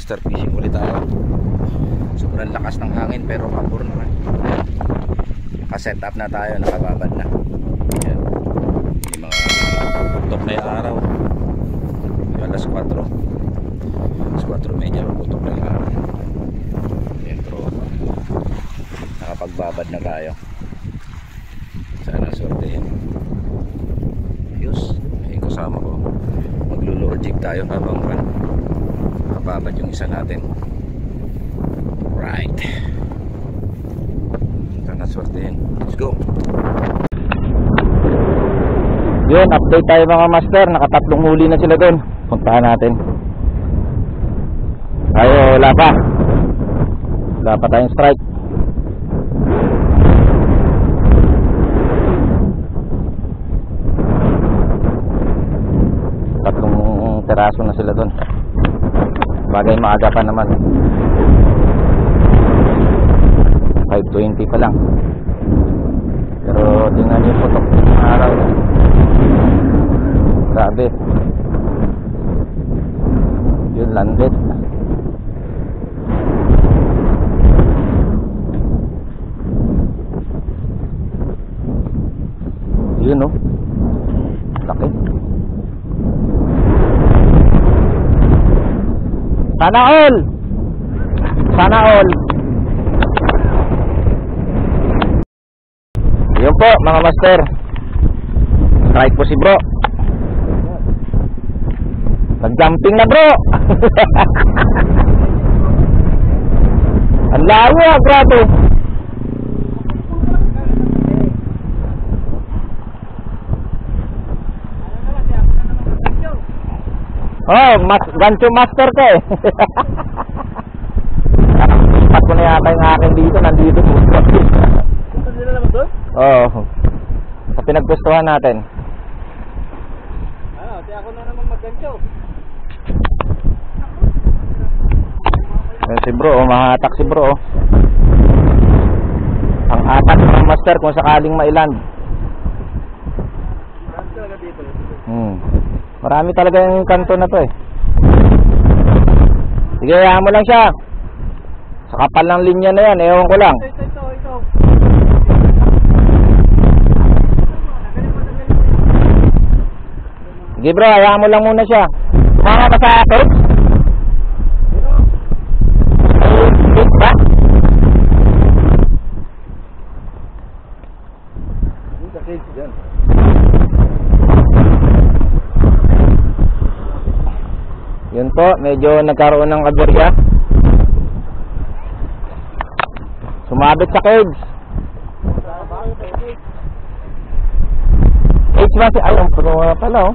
master, fishing ulit tayo. Sobrang lakas ng hangin pero pabor naman. Naka-set up na tayo, nakababad na. Ayan. May mga putok na yung araw. Yung alas 4. Alas 4:30 putok na yung araw. Ayan, pero nakapagbabad na tayo. Sana sortehin. Ayos, may kasama ko. Maglo-lure jig tayo habang nakababad yung isa natin. Right. Sana sortehin. Let's go. Yun, update tayo mga master. Nakatatlong huli na sila doon. Puntahan natin. Tayo, wala pa. Wala pa tayong strike. Tatlong teraso na sila doon. Bagay maaga pa naman. 5:20 pa lang. Pero tingnan niyo putok ng araw. Grabe. Yun, landed. Yun, oh. Laki. Sana all. Sana all. Yun po mga master. Strike po si bro. Nag-jumping na bro. Ang layo ah, grabe. Oh, gancho master ka eh. Ipat ko na yata yung akin dito. Nandito po. Punta nila naman doon? Oo. Sa pinagpustuhan natin. Kaya ako na naman maggancho. Ayan si bro, mahatak si bro. Ang apat ng master kung sakaling mailand. Marami talaga dito. Marami talaga yung kanto na to eh. Sige, hayaan mo lang siya. Sa kapal ng linya na yan, ewan ko lang. Ito. Sige bro, hayaan mo lang muna siya. Mga ka sa akin? Ay, ba? Yung sa cage dyan. Yun po, medyo nagkaroon ng aberya. Sumabit sa cage. Cage ba si... Ayun, pero wala pala oh.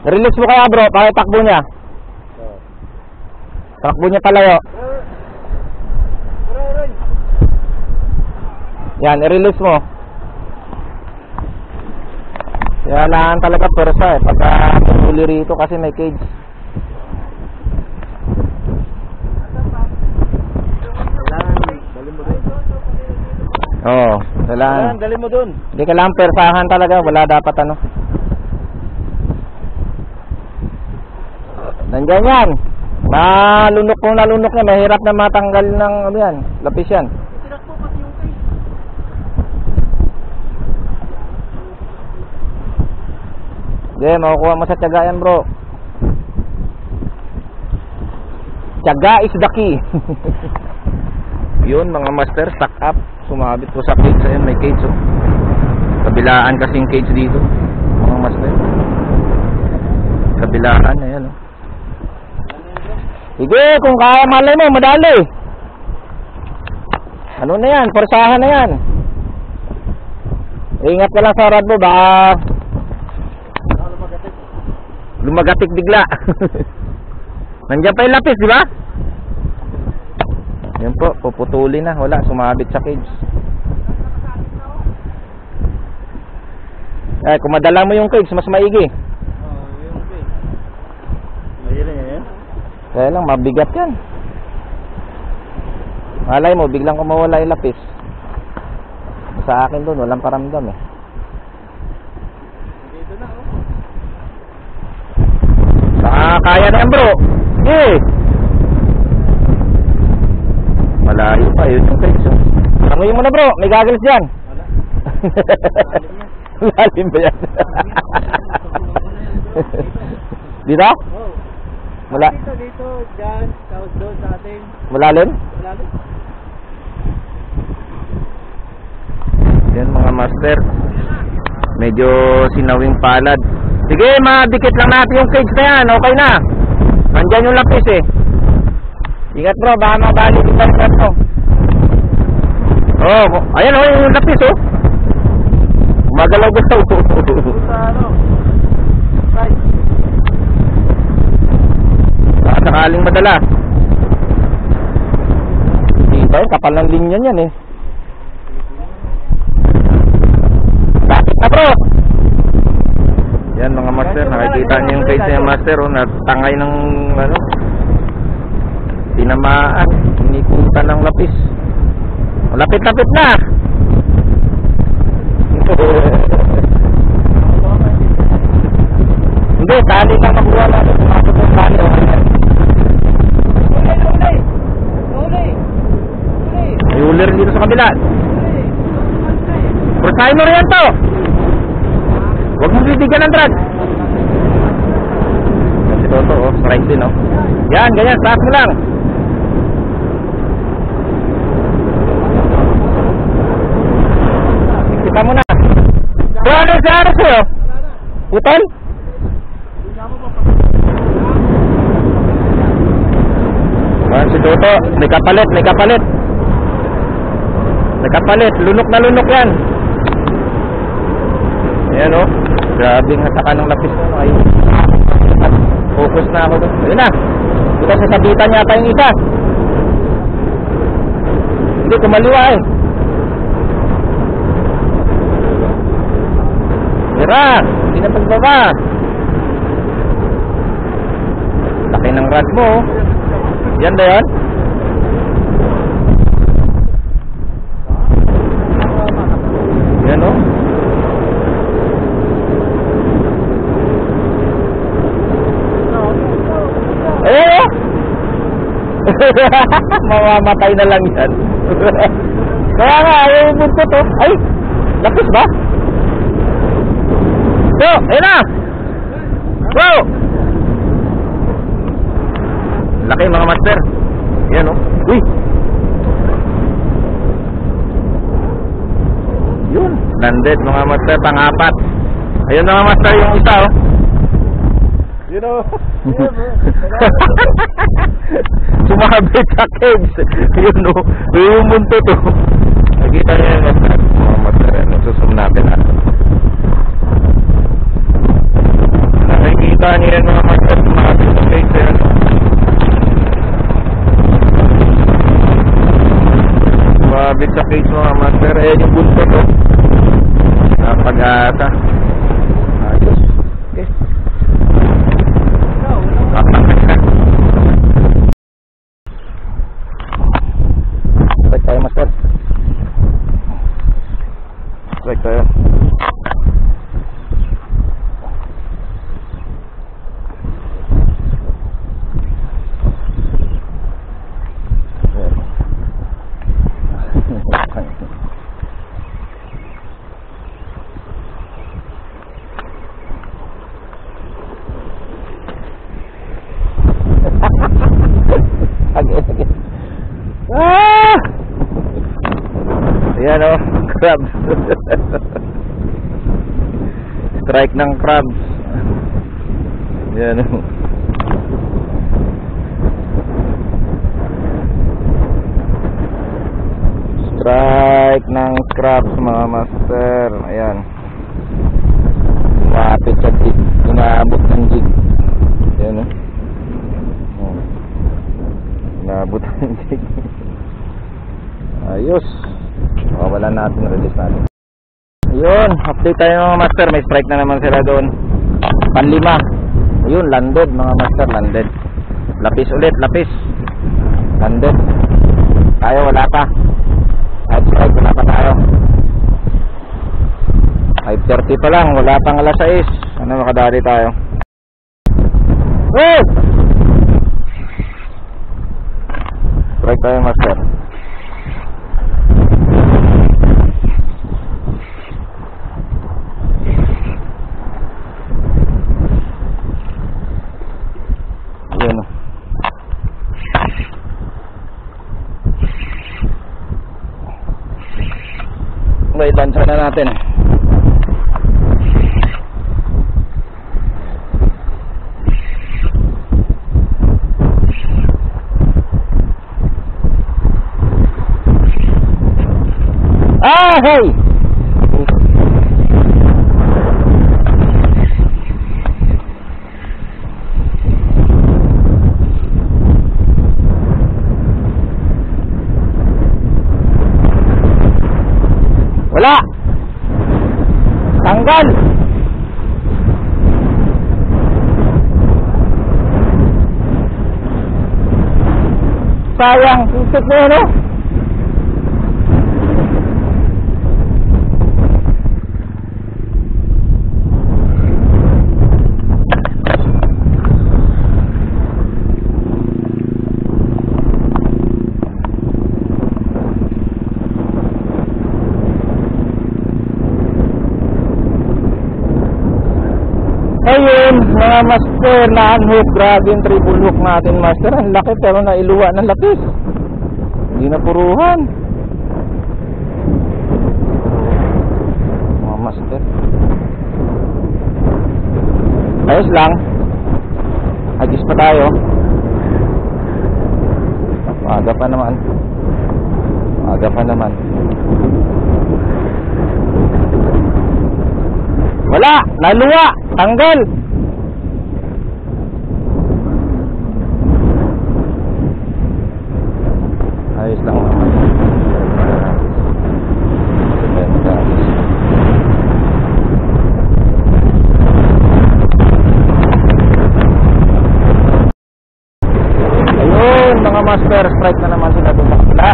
Release mo kaya bro, pakitakbo niya. Takbo niya palayo. Yan, i-release mo. Kailangan talaga persa eh. Pagka huli rito kasi may cage. Oo, kailangan. Dali mo doon. Hindi kailangan persahan talaga. Wala dapat ano. Nandiyan yan. Nalunok kung nalunok niya. Mahirap na matanggal ng ano yan. Lapis yan. Tinakbo kasi yung cage. Hindi, makukuha mo sa tiyaga yan bro. Tiyaga is the key. Yun mga master, stack up. Sumabit po sa cage. Ayan, may cage oh. Kabilaan kasing cage dito mga master. Kabilaan, ayan oh. Sige, kung kaya malay mo, madali. Ano na yan, forsahan na yan. Ingat ka lang sa rad mo, baka lumagatik bigla. Nandiyan pa yung lapis, di ba? Yan po, puputuli na. Wala, sumabit sa cage. Ay, kung madala mo yung cage, mas maigi. Yung cage. Mahirap yan. Kaya lang, mabigat yan. Malay mo, biglang kumawala yung lapis. Sa akin doon, walang paramdam eh. Dito na oh. Kaya na yan bro. Sige. Layo pa, yun yung guys. Tanguyin mo na bro, may goggles dyan. Lalim ba yan? Dito? Oo. Wala. Dito, dyan, tapos doon sa atin. Malalim? Lalo. Yan mga master. Medyo sinawing palad. Sige, madikit lang natin yung cage na yan. Okay na. Nandyan yung lapis eh. Ingat bro, baka mabalik yung balikat mo. Oh, ayan oh, yung lapis oh. Magalaw-galaw. Sa ano? Right. Baka sakaling madala. Diba, kapal ng linya niyan eh. Bakit na bro? Yan mga master, nakikita niyo yung case niya master oh, natangay ng ano, tinamaan, inikutan ng lapis. Lapit-lapit na. Hindi, tali lang makuha natin. Pumasok yung tali. May uler dito sa kabila. Portaino rin yan to. Huwag mong bibigyan ng drag. Kasi toto, oh, strike din, oh. Yan, ganyan, taas mo lang. Kita mo na. So, ano sa aras sa'yo? Putol? Ayan si Toto, may kapalit, may kapalit. May kapalit, lunok na lunok yan. Ayan o, grabing hataka ng lapis mo. Ay, focus na ako doon. Ayun na, ito sasabitan yata yung isa. Hindi, kumaliwa eh. Tira, hindi na pagbaba. Laki ng rad mo. Yan ba yan? Yan o. Ayan o. Mamamatay na lang yan. Kaya nga, ayaw yung buntot o. Ay, lapis ba? So, ayun na. Wow. Laki mga master. Yan o. Uy. Yun. Landed mga master. Pang-apat. Ayun mga master yung isa o. You know. Sumabit sa caves. Yun o. Yung munto to. Nakikita niyo yung master. Mga master. Susum natin ha. Nakikita niyo yung mga master. Sumabit sa caves. Yan o. Sumabit sa caves mga master. Ayan yung bunto to. Napag-asa. Ayos. Okay. Strike tayo master. Strike tayo. Ah! Ayan o, crabs. Strike ng crabs. Ayan o. Strike ng crabs mga master. Ayan. Mapit sa jig. Inaabot ng jig. Ayan o. Inaabot ng jig. Ayos. Wala natin, release natin. Ayun, update tayo mga master. May strike na naman sila doon. Panlima. Ayun, landed mga master, landed. Lapis ulit, lapis. Landed. Tayo, wala pa. Side strike, wala pa tayo. 5:30 pa lang, wala pang alas 6. Ano, makadali tayo. Oh! Strike tayo master. wait, launcher na natin. Ah, hey! Wala! Tanggal! Sayang, isip mo yun, oh. Ayun, mga master, na-unhook. Grabe yung triple hook natin, master. Ang laki pero nailuwa ng lapis. Hindi na puruhan. Mga master. Ayos lang. Agis pa tayo. Maaga pa naman. Maaga pa naman. Wala! Naluwa! Tanggal! Ayos lang naman. Ayun, mga master, strike na naman sila tumakla.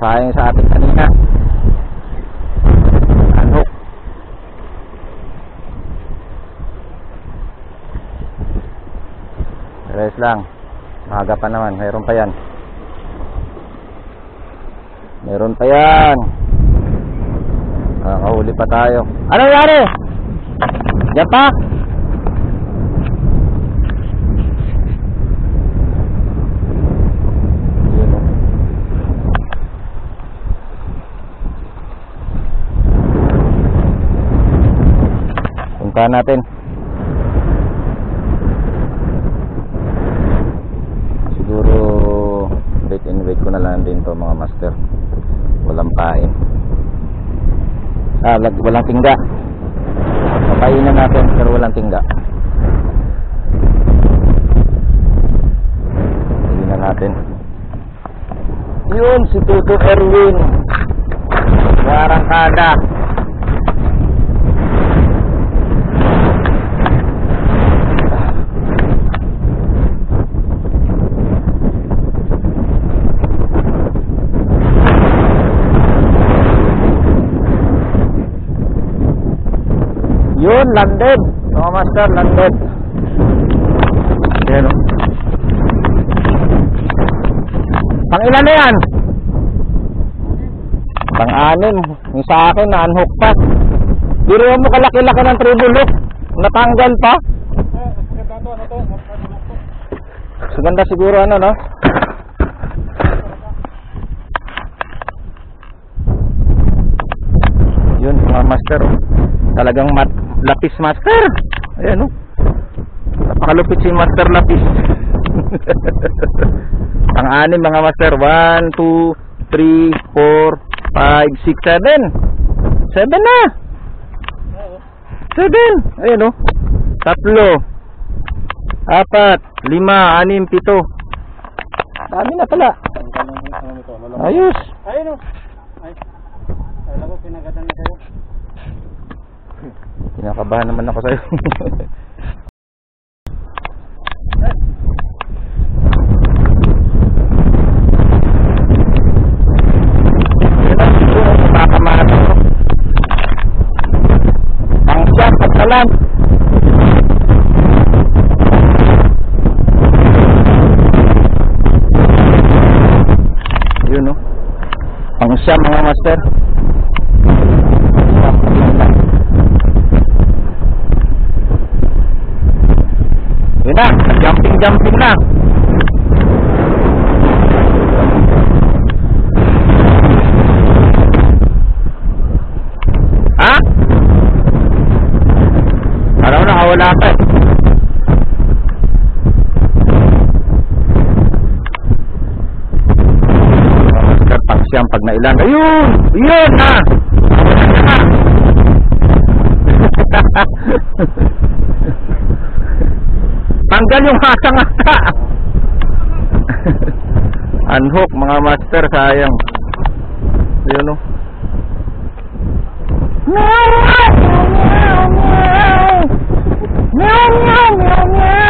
Sayang sa atin kanina. Rest lang. Maaga pa naman. Mayroon pa yan. Meron pa yan. Nakahuli pa tayo. Ano nangyari? Diyan pa? Punta natin. Wait ko na lang din to mga master. Walang pain. Walang tingga. Papainan natin pero walang tingga. Tingnan natin. Yun si Tuto Erwin. Warangkada. Yun, landed. Mga master, landed. Ayan o. Pang-ilan na yan? Pang-anim. Yung sa akin, na-unhook pa. Biro mo kalaki-laki ng triple hook. Natanggal pa. Saganda siguro ano, no? Yun, mga master. Talagang lapis master. Ayan o. Napakalupit si master lapis. Pang-anim mga master. 1, 2, 3, 4, 5, 6, 7. 7 na. 7. Ayan o. 3, 4, 5, 6, 7. Dami na pala. Ayos. Ayun o. Ay. Alam ko pinagatan na sa'yo. Kinakabahan naman ako sa'yo. Ang siyang pagkalan. Yun o. Ang siyang mga master. Yun na, jumping na. yan pag nailan. Ayun! Yun na! Tanggal yung hasang-hasa. Unhook mga master, sayang. Yun o. Meow, meow, meow, meow. Meow, meow, meow, meow.